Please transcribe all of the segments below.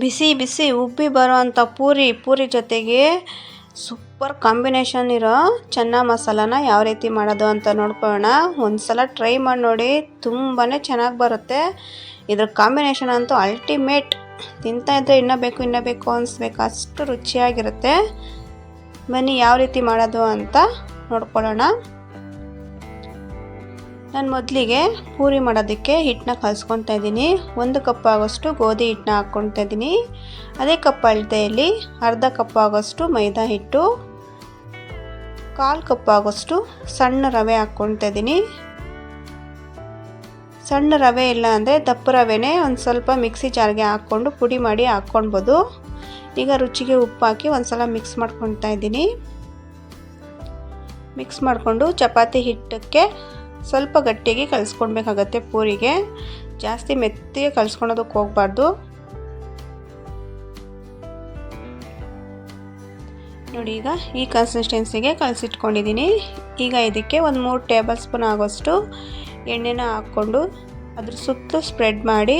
ಬಿಸಿ ಬಿಸಿ ಉಬ್ಬಿ ಬರೋವಂಥ ಪೂರಿ ಜೊತೆಗೆ super combination ಇರೋ ಚನ್ನ ಮಸಾಲಾನ ಯಾವ ರೀತಿ ಮಾಡೋದು ಅಂತ ನೋಡ್ಕೊಳ್ಳೋಣ. ಒಂದು ಸಲ ಟ್ರೈ ಮಾಡಿ ನೋಡಿ, ತುಂಬಾ ಚೆನ್ನಾಗಿ ಬರುತ್ತೆ. ಇದ್ರ ಕಾಂಬಿನೇಷನ್ ಅಂತೂ ಅಲ್ಟಿಮೇಟ್. ತಿಂತಾ ಇದ್ದರೆ ಇನ್ನೂ ಬೇಕು ಅನಿಸ್ಬೇಕು, ಅಷ್ಟು ರುಚಿಯಾಗಿರುತ್ತೆ. ಬನ್ನಿ ಯಾವ ರೀತಿ ಮಾಡೋದು ಅಂತ ನೋಡ್ಕೊಳ್ಳೋಣ. ನಾನು ಮೊದಲಿಗೆ ಪೂರಿ ಮಾಡೋದಕ್ಕೆ ಹಿಟ್ಟನ್ನ ಕಲಿಸ್ಕೊತಾ ಇದ್ದೀನಿ. 1 ಕಪ್ ಆಗೋಷ್ಟು ಗೋಧಿ ಹಿಟ್ಟನ್ನ ಹಾಕ್ಕೊತಾ ಇದ್ದೀನಿ. ಅದೇ ಕಪ್ ಅಳತೆಯಲ್ಲಿ ಅರ್ಧ ಕಪ್ ಆಗೋಷ್ಟು ಮೈದಾ ಹಿಟ್ಟು, 1/4 ಕಪ್ ಆಗೋಷ್ಟು ಸಣ್ಣ ರವೆ ಹಾಕ್ಕೊತಾ ಇದ್ದೀನಿ. ಸಣ್ಣ ರವೆ ಇಲ್ಲ ಅಂದರೆ ದಪ್ಪ ರವೆನೇ ಒಂದು ಸ್ವಲ್ಪ ಮಿಕ್ಸಿ ಜಾರ್ಗೆ ಹಾಕ್ಕೊಂಡು ಪುಡಿ ಮಾಡಿ ಹಾಕ್ಕೊಳ್ಬೋದು. ಈಗ ರುಚಿಗೆ ಉಪ್ಪು ಹಾಕಿ ಒಂದು ಸಲ ಮಿಕ್ಸ್ ಮಾಡ್ಕೊತಾ ಇದ್ದೀನಿ. ಮಿಕ್ಸ್ ಮಾಡಿಕೊಂಡು ಚಪಾತಿ ಹಿಟ್ಟಕ್ಕೆ ಸ್ವಲ್ಪ ಗಟ್ಟಿಯಾಗಿ ಕಲಿಸ್ಕೊಳ್ಬೇಕಾಗತ್ತೆ. ಪೂರಿಗೆ ಜಾಸ್ತಿ ಮೆತ್ತಿಗೆ ಕಲಿಸ್ಕೊಳೋದಕ್ಕೆ ಹೋಗಬಾರ್ದು. ನೋಡಿ, ಈಗ ಈ ಕನ್ಸಿಸ್ಟೆನ್ಸಿಗೆ ಕಲಸಿಟ್ಕೊಂಡಿದ್ದೀನಿ. ಈಗ ಇದಕ್ಕೆ ಒಂದು 3 ಟೇಬಲ್ ಸ್ಪೂನ್ ಆಗೋಷ್ಟು ಎಣ್ಣೆನ ಹಾಕ್ಕೊಂಡು ಅದ್ರ ಸುತ್ತಲೂ ಸ್ಪ್ರೆಡ್ ಮಾಡಿ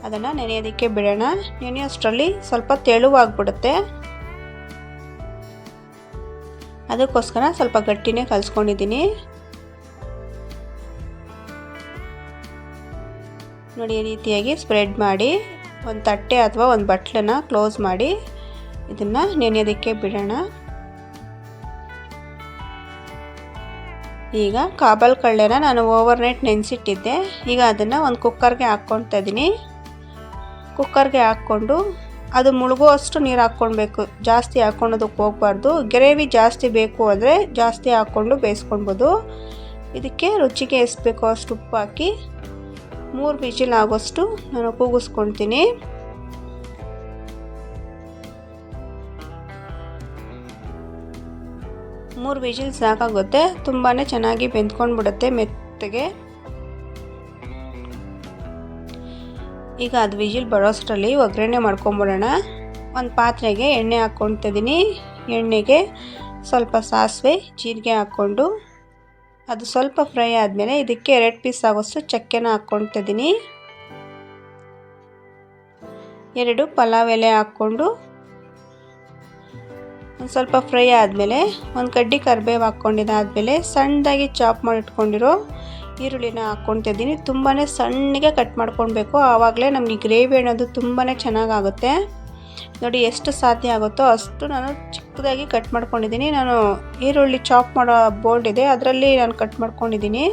ಅದನ್ನು ನೆನೆಯೋದಕ್ಕೆ ಬಿಡೋಣ. ನೆನೆಯೋಷ್ಟರಲ್ಲಿ ಸ್ವಲ್ಪ ತೆಳುವಾಗ್ಬಿಡುತ್ತೆ. ಅದಕ್ಕೋಸ್ಕರ ಸ್ವಲ್ಪ ಗಟ್ಟಿನೇ ಕಲಿಸ್ಕೊಂಡಿದ್ದೀನಿ. ನೋಡಿ, ಈ ರೀತಿಯಾಗಿ ಸ್ಪ್ರೆಡ್ ಮಾಡಿ ಒಂದು ತಟ್ಟೆ ಅಥವಾ ಒಂದು ಬಟ್ಲನ್ನು ಕ್ಲೋಸ್ ಮಾಡಿ ಇದನ್ನು ನೆನೆಯೋದಕ್ಕೆ ಬಿಡೋಣ. ಈಗ ಕಾಬಲ್ ಕಳ್ಳೆನ ನಾನು ಓವರ್ನೈಟ್ ನೆನೆಸಿಟ್ಟಿದ್ದೆ. ಈಗ ಅದನ್ನು ಒಂದು ಕುಕ್ಕರ್ಗೆ ಹಾಕ್ಕೊಳ್ತಾ ಇದ್ದೀನಿ. ಕುಕ್ಕರ್ಗೆ ಹಾಕ್ಕೊಂಡು ಅದು ಮುಳುಗುವಷ್ಟು ನೀರು ಹಾಕ್ಕೊಳ್ಬೇಕು. ಜಾಸ್ತಿ ಹಾಕ್ಕೊಳೋದಕ್ಕೆ ಹೋಗಬಾರ್ದು. ಗ್ರೇವಿ ಜಾಸ್ತಿ ಬೇಕು ಅಂದರೆ ಜಾಸ್ತಿ ಹಾಕ್ಕೊಂಡು ಬೇಯಿಸ್ಕೊಳ್ಬೋದು. ಇದಕ್ಕೆ ರುಚಿಗೆ ಎಷ್ಟು ಬೇಕೋ ಅಷ್ಟು ಉಪ್ಪು ಹಾಕಿ 3 ವಿಜಿಲ್ ಆಗೋಷ್ಟು ನಾನು ಕೂಗಿಸ್ಕೊಳ್ತೀನಿ. ಮೂರು ವಿಜಿಲ್ ಸಾಕಾಗುತ್ತೆ. ತುಂಬಾ ಚೆನ್ನಾಗಿ ಬೆಂದ್ಕೊಂಡ್ಬಿಡುತ್ತೆ ಮೆತ್ತಗೆ. ಈಗ ಅದು ವಿಜಿಲ್ ಬರೋಷ್ಟರಲ್ಲಿ ಒಗ್ಗರಣೆ ಮಾಡ್ಕೊಂಬಿಡೋಣ. ಒಂದು ಪಾತ್ರೆಗೆ ಎಣ್ಣೆ ಹಾಕ್ಕೊಳ್ತಾ ಇದ್ದೀನಿ. ಎಣ್ಣೆಗೆ ಸ್ವಲ್ಪ ಸಾಸಿವೆ ಜೀರಿಗೆ ಹಾಕ್ಕೊಂಡು ಅದು ಸ್ವಲ್ಪ ಫ್ರೈ ಆದಮೇಲೆ ಇದಕ್ಕೆ 2 ಪೀಸ್ ಆಗೋಷ್ಟು ಚಕ್ಕೆನ ಹಾಕ್ಕೊಳ್ತಾ ಇದ್ದೀನಿ. 2 ಪಲಾವ್ ಎಲೆ ಹಾಕ್ಕೊಂಡು ಒಂದು ಸ್ವಲ್ಪ ಫ್ರೈ ಆದಮೇಲೆ ಒಂದು ಕಡ್ಡಿ ಕರಿಬೇವು ಹಾಕ್ಕೊಂಡಿದ್ದಾದಮೇಲೆ ಸಣ್ಣದಾಗಿ ಚಾಪ್ ಮಾಡಿಟ್ಕೊಂಡಿರೋ ಈರುಳ್ಳಿನ ಹಾಕ್ಕೊಳ್ತಾ ಇದ್ದೀನಿ. ತುಂಬಾ ಸಣ್ಣಗೆ ಕಟ್ ಮಾಡ್ಕೊಳ್ಬೇಕು. ಆವಾಗಲೇ ನಮಗೆ ಗ್ರೇವಿ ಅನ್ನೋದು ತುಂಬಾ ಚೆನ್ನಾಗಾಗುತ್ತೆ. ನೋಡಿ, ಎಷ್ಟು ಸಾಧ್ಯ ಆಗುತ್ತೋ ಅಷ್ಟು ನಾನು ಚಿಕ್ಕದಾಗಿ ಕಟ್ ಮಾಡ್ಕೊಂಡಿದ್ದೀನಿ. ನಾನು ಈರುಳ್ಳಿ ಚಾಪ್ ಮಾಡೋ ಬೋರ್ಡ್ ಇದೆ, ಅದರಲ್ಲಿ ನಾನು ಕಟ್ ಮಾಡ್ಕೊಂಡಿದ್ದೀನಿ.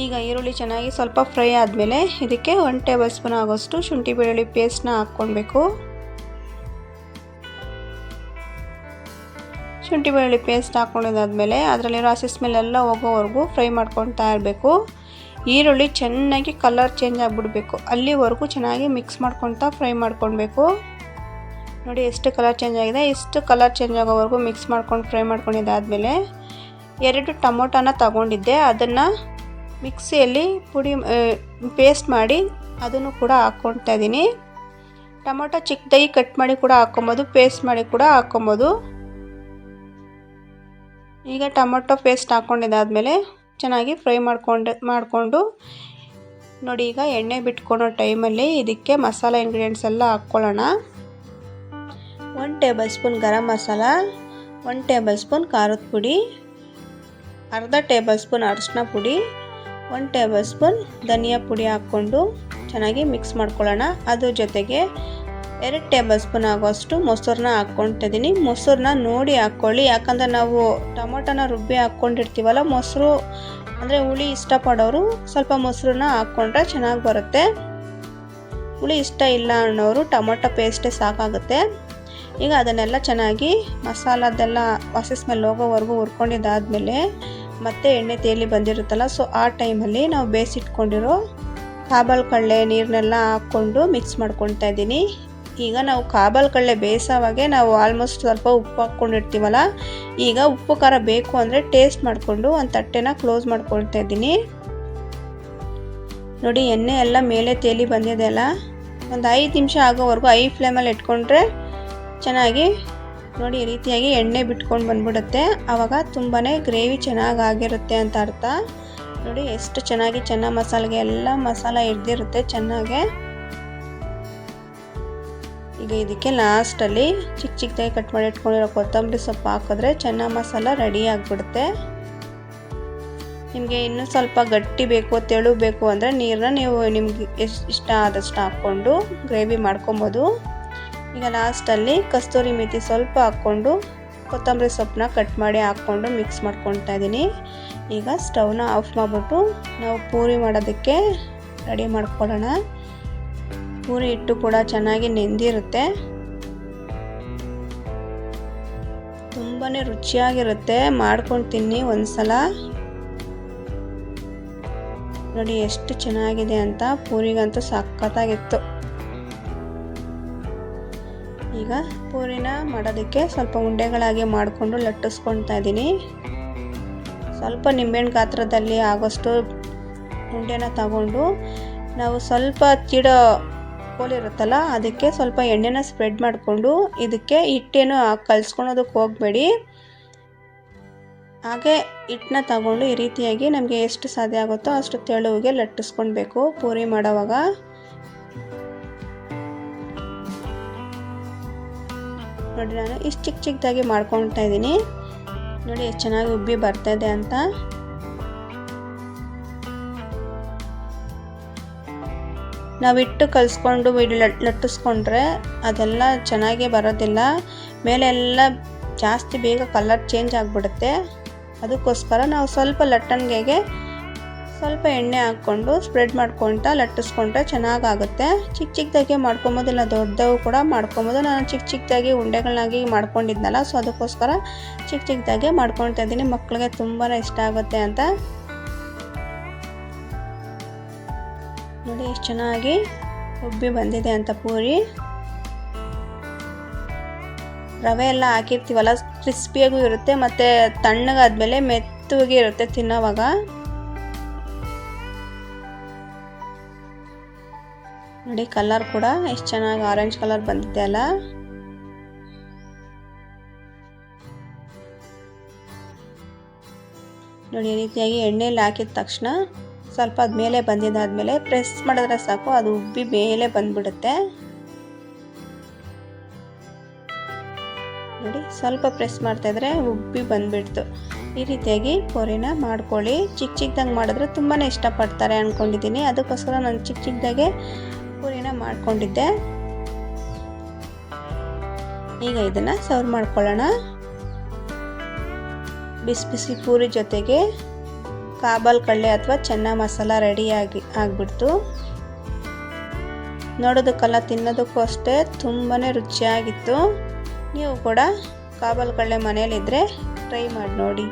ಈಗ ಈರುಳ್ಳಿ ಚೆನ್ನಾಗಿ ಸ್ವಲ್ಪ ಫ್ರೈ ಆದಮೇಲೆ ಇದಕ್ಕೆ 1 ಟೇಬಲ್ ಸ್ಪೂನ್ ಆಗೋಷ್ಟು ಶುಂಠಿ ಬೆಳ್ಳುಳ್ಳಿ ಪೇಸ್ಟ್ನ ಹಾಕ್ಕೊಳ್ಬೇಕು. ಶುಂಠಿ ಬೆಳ್ಳುಳ್ಳಿ ಪೇಸ್ಟ್ ಹಾಕ್ಕೊಂಡಿದ್ದಾದಮೇಲೆ ಅದರಲ್ಲಿರೋ ಹಸಿ ಸ್ಮೆಲ್ ಎಲ್ಲ ಹೋಗೋವರೆಗೂ ಫ್ರೈ ಮಾಡ್ಕೊಳ್ತಾ ಇರಬೇಕು. ಈರುಳ್ಳಿ ಚೆನ್ನಾಗಿ ಕಲರ್ ಚೇಂಜ್ ಆಗಿಬಿಡಬೇಕು. ಅಲ್ಲಿವರೆಗೂ ಚೆನ್ನಾಗಿ ಮಿಕ್ಸ್ ಮಾಡ್ಕೊಳ್ತಾ ಫ್ರೈ ಮಾಡ್ಕೊಳ್ಬೇಕು. ನೋಡಿ, ಎಷ್ಟು ಕಲರ್ ಚೇಂಜ್ ಆಗಿದೆ. ಇಷ್ಟು ಕಲರ್ ಚೇಂಜ್ ಆಗೋವರೆಗೂ ಮಿಕ್ಸ್ ಮಾಡ್ಕೊಂಡು ಫ್ರೈ ಮಾಡ್ಕೊಂಡಿದ್ದಾದಮೇಲೆ 2 ಟೊಮೊಟೊನ ತಗೊಂಡಿದ್ದೆ. ಅದನ್ನು ಮಿಕ್ಸಿಯಲ್ಲಿ ಪೇಸ್ಟ್ ಮಾಡಿ ಅದನ್ನು ಕೂಡ ಹಾಕ್ಕೊಳ್ತಾ ಇದ್ದೀನಿ. ಟೊಮೊಟೊ ಚಿಕ್ಕದಾಗಿ ಕಟ್ ಮಾಡಿ ಕೂಡ ಹಾಕ್ಕೊಬೋದು, ಪೇಸ್ಟ್ ಮಾಡಿ ಕೂಡ ಹಾಕ್ಕೊಬೋದು. ಈಗ ಟೊಮೊಟೊ ಪೇಸ್ಟ್ ಹಾಕ್ಕೊಂಡಿದ್ದಾದಮೇಲೆ ಚೆನ್ನಾಗಿ ಫ್ರೈ ಮಾಡಿಕೊಂಡು ನೋಡಿ, ಈಗ ಎಣ್ಣೆ ಬಿಟ್ಕೊಳೋ ಟೈಮಲ್ಲಿ ಇದಕ್ಕೆ ಮಸಾಲೆ ಇಂಗ್ರೀಡಿಯೆಂಟ್ಸ್ ಎಲ್ಲ ಹಾಕ್ಕೊಳ್ಳೋಣ. 1 table spoon garam masala, 1 table spoon ಖಾರದ ಪುಡಿ, ಅರ್ಧ ಟೇಬಲ್ ಸ್ಪೂನ್ ಅರಿಶಿನ ಪುಡಿ, 1 ಟೇಬಲ್ ಸ್ಪೂನ್ ಧನಿಯಾ ಪುಡಿ ಹಾಕ್ಕೊಂಡು ಚೆನ್ನಾಗಿ ಮಿಕ್ಸ್ ಮಾಡ್ಕೊಳ್ಳೋಣ. ಅದ್ರ ಜೊತೆಗೆ 2 ಟೇಬಲ್ ಸ್ಪೂನ್ ಆಗೋಷ್ಟು ಮೊಸರನ್ನ ಹಾಕ್ಕೊಳ್ತಾ ಇದ್ದೀನಿ. ಮೊಸರನ್ನ ನೋಡಿ ಹಾಕ್ಕೊಳ್ಳಿ, ಯಾಕಂದರೆ ನಾವು ಟೊಮೊಟೊನ ರುಬ್ಬಿ ಹಾಕ್ಕೊಂಡಿರ್ತೀವಲ್ಲ, ಮೊಸರು ಅಂದರೆ ಹುಳಿ ಇಷ್ಟಪಡೋರು ಸ್ವಲ್ಪ ಮೊಸರನ್ನ ಹಾಕ್ಕೊಂಡ್ರೆ ಚೆನ್ನಾಗಿ ಬರುತ್ತೆ. ಹುಳಿ ಇಷ್ಟ ಇಲ್ಲ ಅನ್ನೋರು ಟೊಮೊಟೊ ಪೇಸ್ಟೇ ಸಾಕಾಗುತ್ತೆ. ಈಗ ಅದನ್ನೆಲ್ಲ ಚೆನ್ನಾಗಿ ಮಸಾಲದೆಲ್ಲ ಹಸಿ ಸ್ಮೆಲ್ ಹೋಗೋವರೆಗೂ ಹುರ್ಕೊಂಡಿದ್ದಾದಮೇಲೆ ಮತ್ತೆ ಎಣ್ಣೆ ತೇಲಿ ಬಂದಿರುತ್ತಲ್ಲ, ಸೊ ಆ ಟೈಮಲ್ಲಿ ನಾವು ಬೇಯಿಸಿಟ್ಕೊಂಡಿರೋ ಕಾಬಲ್ ಕಳ್ಳೆ ನೀರನ್ನೆಲ್ಲ ಹಾಕ್ಕೊಂಡು ಮಿಕ್ಸ್ ಮಾಡ್ಕೊಳ್ತಾ ಇದ್ದೀನಿ. ಈಗ ನಾವು ಕಾಬಲ್ ಕಳ್ಳೆ ಬೇಯಿಸೋವಾಗೆ ನಾವು ಆಲ್ಮೋಸ್ಟ್ ಸ್ವಲ್ಪ ಉಪ್ಪು ಹಾಕ್ಕೊಂಡಿರ್ತೀವಲ್ಲ, ಈಗ ಉಪ್ಪು ಖಾರ ಬೇಕು ಅಂದರೆ ಟೇಸ್ಟ್ ಮಾಡಿಕೊಂಡು ಒಂದು ತಟ್ಟೆನ ಕ್ಲೋಸ್ ಮಾಡ್ಕೊಳ್ತಾ ಇದ್ದೀನಿ. ನೋಡಿ, ಎಣ್ಣೆ ಎಲ್ಲ ಮೇಲೆ ತೇಲಿ ಬಂದಿದೆ ಅಲ್ಲ, ಒಂದು 5 ನಿಮಿಷ ಆಗೋವರೆಗೂ ಐ ಫ್ಲೇಮಲ್ಲಿ ಇಟ್ಕೊಂಡ್ರೆ ಚೆನ್ನಾಗಿ ನೋಡಿ ಈ ರೀತಿಯಾಗಿ ಎಣ್ಣೆ ಬಿಟ್ಕೊಂಡು ಬಂದ್ಬಿಡುತ್ತೆ. ಆವಾಗ ತುಂಬಾ ಗ್ರೇವಿ ಚೆನ್ನಾಗಿರುತ್ತೆ ಅಂತ ಅರ್ಥ. ನೋಡಿ ಎಷ್ಟು ಚೆನ್ನಾಗಿ ಚೆನ್ನ ಮಸಾಲೆಗೆ ಎಲ್ಲ ಮಸಾಲ ಹಿಡ್ದಿರುತ್ತೆ ಚೆನ್ನಾಗೆ. ಈಗ ಇದಕ್ಕೆ ಲಾಸ್ಟಲ್ಲಿ ಚಿಕ್ಕ ಚಿಕ್ಕದಾಗಿ ಕಟ್ ಮಾಡಿ ಇಟ್ಕೊಂಡಿರೋ ಕೊತ್ತಂಬರಿ ಸೊಪ್ಪು ಹಾಕಿದ್ರೆ ಚೆನ್ನ ಮಸಾಲ ರೆಡಿ ಆಗಿಬಿಡುತ್ತೆ. ನಿಮಗೆ ಇನ್ನೂ ಸ್ವಲ್ಪ ಗಟ್ಟಿ ಬೇಕು ತೆಳು ಬೇಕು ಅಂದರೆ ನೀರನ್ನ ನೀವು ನಿಮ್ಗೆ ಎಷ್ಟು ಇಷ್ಟ ಆದಷ್ಟು ಹಾಕ್ಕೊಂಡು ಗ್ರೇವಿ ಮಾಡ್ಕೊಬೋದು. ಈಗ ಲಾಸ್ಟಲ್ಲಿ ಕಸ್ತೂರಿ ಮೆಥಿ ಸ್ವಲ್ಪ ಹಾಕ್ಕೊಂಡು ಕೊತ್ತಂಬರಿ ಸೊಪ್ಪನ್ನ ಕಟ್ ಮಾಡಿ ಹಾಕ್ಕೊಂಡು ಮಿಕ್ಸ್ ಮಾಡ್ಕೊತಾ ಇದ್ದೀನಿ. ಈಗ ಸ್ಟವ್ನ ಆಫ್ ಮಾಡಿಬಿಟ್ಟು ನಾವು ಪೂರಿ ಮಾಡೋದಕ್ಕೆ ರೆಡಿ ಮಾಡ್ಕೊಳ್ಳೋಣ. ಪೂರಿ ಹಿಟ್ಟು ಕೂಡ ಚೆನ್ನಾಗಿ ನೆಂದಿರುತ್ತೆ, ತುಂಬಾ ರುಚಿಯಾಗಿರುತ್ತೆ. ಮಾಡ್ಕೊಂಡು ತಿನ್ನಿ ಒಂದ್ಸಲ. ನೋಡಿ ಎಷ್ಟು ಚೆನ್ನಾಗಿದೆ ಅಂತ, ಪೂರಿಗಂತೂ ಸಖತ್ತಾಗಿತ್ತು. ಈಗ ಪೂರಿನ ಮಾಡೋದಕ್ಕೆ ಸ್ವಲ್ಪ ಉಂಡೆಗಳಾಗಿ ಮಾಡಿಕೊಂಡು ಲಟ್ಟಿಸ್ಕೊಳ್ತಾ ಇದ್ದೀನಿ. ಸ್ವಲ್ಪ ನಿಂಬೆಹಣ್ಣು ಗಾತ್ರದಲ್ಲಿ ಆಗೋಷ್ಟು ಉಂಡೆನ ತಗೊಂಡು ನಾವು ಸ್ವಲ್ಪ ಚಿಡೋ ಕೋಲಿರುತ್ತಲ್ಲ ಅದಕ್ಕೆ ಸ್ವಲ್ಪ ಎಣ್ಣೆನ ಸ್ಪ್ರೆಡ್ ಮಾಡಿಕೊಂಡು, ಇದಕ್ಕೆ ಹಿಟ್ಟೇನು ಕಲಿಸ್ಕೊಳೋದಕ್ಕೆ ಹೋಗಬೇಡಿ. ಹಾಗೆ ಹಿಟ್ಟನ್ನ ತಗೊಂಡು ಈ ರೀತಿಯಾಗಿ ನಮಗೆ ಎಷ್ಟು ಸಾಧ್ಯ ಆಗುತ್ತೋ ಅಷ್ಟು ತೆಳುವಿಗೆ ಲಟ್ಟಿಸ್ಕೊಳ್ಬೇಕು ಪೂರಿ ಮಾಡೋವಾಗ. ನೋಡಿ ನಾನು ಇಷ್ಟು ಚಿಕ್ಕ ಚಿಕ್ಕದಾಗಿ ಮಾಡ್ಕೊಳ್ತಾ ಇದ್ದೀನಿ. ನೋಡಿ ಎಷ್ಟು ಚೆನ್ನಾಗಿ ಉಬ್ಬಿ ಬರ್ತಾಯಿದೆ ಅಂತ. ನಾವು ಹಿಟ್ಟು ಕಲಿಸ್ಕೊಂಡು ಲಟ್ಟಿಸ್ಕೊಂಡ್ರೆ ಅದೆಲ್ಲ ಚೆನ್ನಾಗೇ ಬರೋದಿಲ್ಲ, ಮೇಲೆಲ್ಲ ಜಾಸ್ತಿ ಬೇಗ ಕಲರ್ ಚೇಂಜ್ ಆಗಿಬಿಡುತ್ತೆ. ಅದಕ್ಕೋಸ್ಕರ ನಾವು ಸ್ವಲ್ಪ ಲಟ್ಟಣಿಗೆಗೆ ಸ್ವಲ್ಪ ಎಣ್ಣೆ ಹಾಕ್ಕೊಂಡು ಸ್ಪ್ರೆಡ್ ಮಾಡ್ಕೊಳ್ತಾ ಲಟ್ಟಿಸ್ಕೊಂಡ್ರೆ ಚೆನ್ನಾಗಾಗುತ್ತೆ. ಚಿಕ್ಕ ಚಿಕ್ಕದಾಗಿ ಮಾಡ್ಕೊಬೋದು, ಇಲ್ಲ ದೊಡ್ಡವು ಕೂಡ ಮಾಡ್ಕೊಬೋದು. ನಾನು ಚಿಕ್ಕ ಚಿಕ್ಕದಾಗಿ ಉಂಡೆಗಳನ್ನಾಗಿ ಮಾಡ್ಕೊಂಡಿದ್ನಲ್ಲ, ಸೊ ಅದಕ್ಕೋಸ್ಕರ ಚಿಕ್ಕ ಚಿಕ್ಕದಾಗಿ ಮಾಡ್ಕೊಳ್ತಾ ಇದ್ದೀನಿ. ಮಕ್ಕಳಿಗೆ ತುಂಬಾ ಇಷ್ಟ ಆಗುತ್ತೆ ಅಂತ. ನೋಡಿ ಎಷ್ಟು ಚೆನ್ನಾಗಿ ಉಬ್ಬಿ ಬಂದಿದೆ ಅಂತ ಪೂರಿ. ರವೆ ಎಲ್ಲ ಹಾಕಿರ್ತೀವಲ್ಲ, ಕ್ರಿಸ್ಪಿಯಾಗೂ ಇರುತ್ತೆ ಮತ್ತು ತಣ್ಣಗಾದ್ಮೇಲೆ ಮೆತ್ತಗೆ ಇರುತ್ತೆ ತಿನ್ನೋವಾಗ. ನೋಡಿ ಕಲರ್ ಕೂಡ ಎಷ್ಟು ಚೆನ್ನಾಗಿ ಆರೆಂಜ್ ಕಲರ್ ಬಂದಿದೆ ಅಲ್ಲ. ನೋಡಿ ಈ ರೀತಿಯಾಗಿ ಎಣ್ಣೆಯಲ್ಲಿ ಹಾಕಿದ ತಕ್ಷಣ ಸ್ವಲ್ಪ ಅದು ಮೇಲೆ ಬಂದಿದ್ದಾದಮೇಲೆ ಪ್ರೆಸ್ ಮಾಡಿದ್ರೆ ಸಾಕು, ಅದು ಉಬ್ಬಿ ಮೇಲೆ ಬಂದ್ಬಿಡುತ್ತೆ. ನೋಡಿ ಸ್ವಲ್ಪ ಪ್ರೆಸ್ ಮಾಡ್ತಾಯಿದ್ರೆ ಉಬ್ಬಿ ಬಂದ್ಬಿಡ್ತು. ಈ ರೀತಿಯಾಗಿ ಪೂರಿನ ಮಾಡ್ಕೊಳ್ಳಿ. ಚಿಕ್ಕ ಚಿಕ್ಕದಾಗಿ ಮಾಡಿದ್ರೆ ತುಂಬಾ ಇಷ್ಟಪಡ್ತಾರೆ ಅಂದ್ಕೊಂಡಿದ್ದೀನಿ. ಅದಕ್ಕೋಸ್ಕರ ನಾನು ಚಿಕ್ಕ ಚಿಕ್ಕದಾಗೆ ಪೂರಿನ ಮಾಡ್ಕೊಂಡಿದ್ದೆ. ಈಗ ಇದನ್ನು ಸರ್ವ್ ಮಾಡ್ಕೊಳ್ಳೋಣ. ಬಿಸಿ ಬಿಸಿ ಪೂರಿ ಜೊತೆಗೆ ಕಾಬಲ್ ಕಳ್ಳೆ ಅಥವಾ ಚೆನ್ನ ಮಸಾಲ ರೆಡಿಯಾಗಿ ಆಗಿಬಿಡ್ತು. ನೋಡೋದಕ್ಕಲ್ಲ, ತಿನ್ನೋದಕ್ಕೂ ಅಷ್ಟೇ ತುಂಬಾ ರುಚಿಯಾಗಿತ್ತು. ನೀವು ಕೂಡ ಕಾಬಲ್ ಕಳ್ಳೆ ಮನೆಯಲ್ಲಿದ್ದರೆ ಟ್ರೈ ಮಾಡಿ ನೋಡಿ.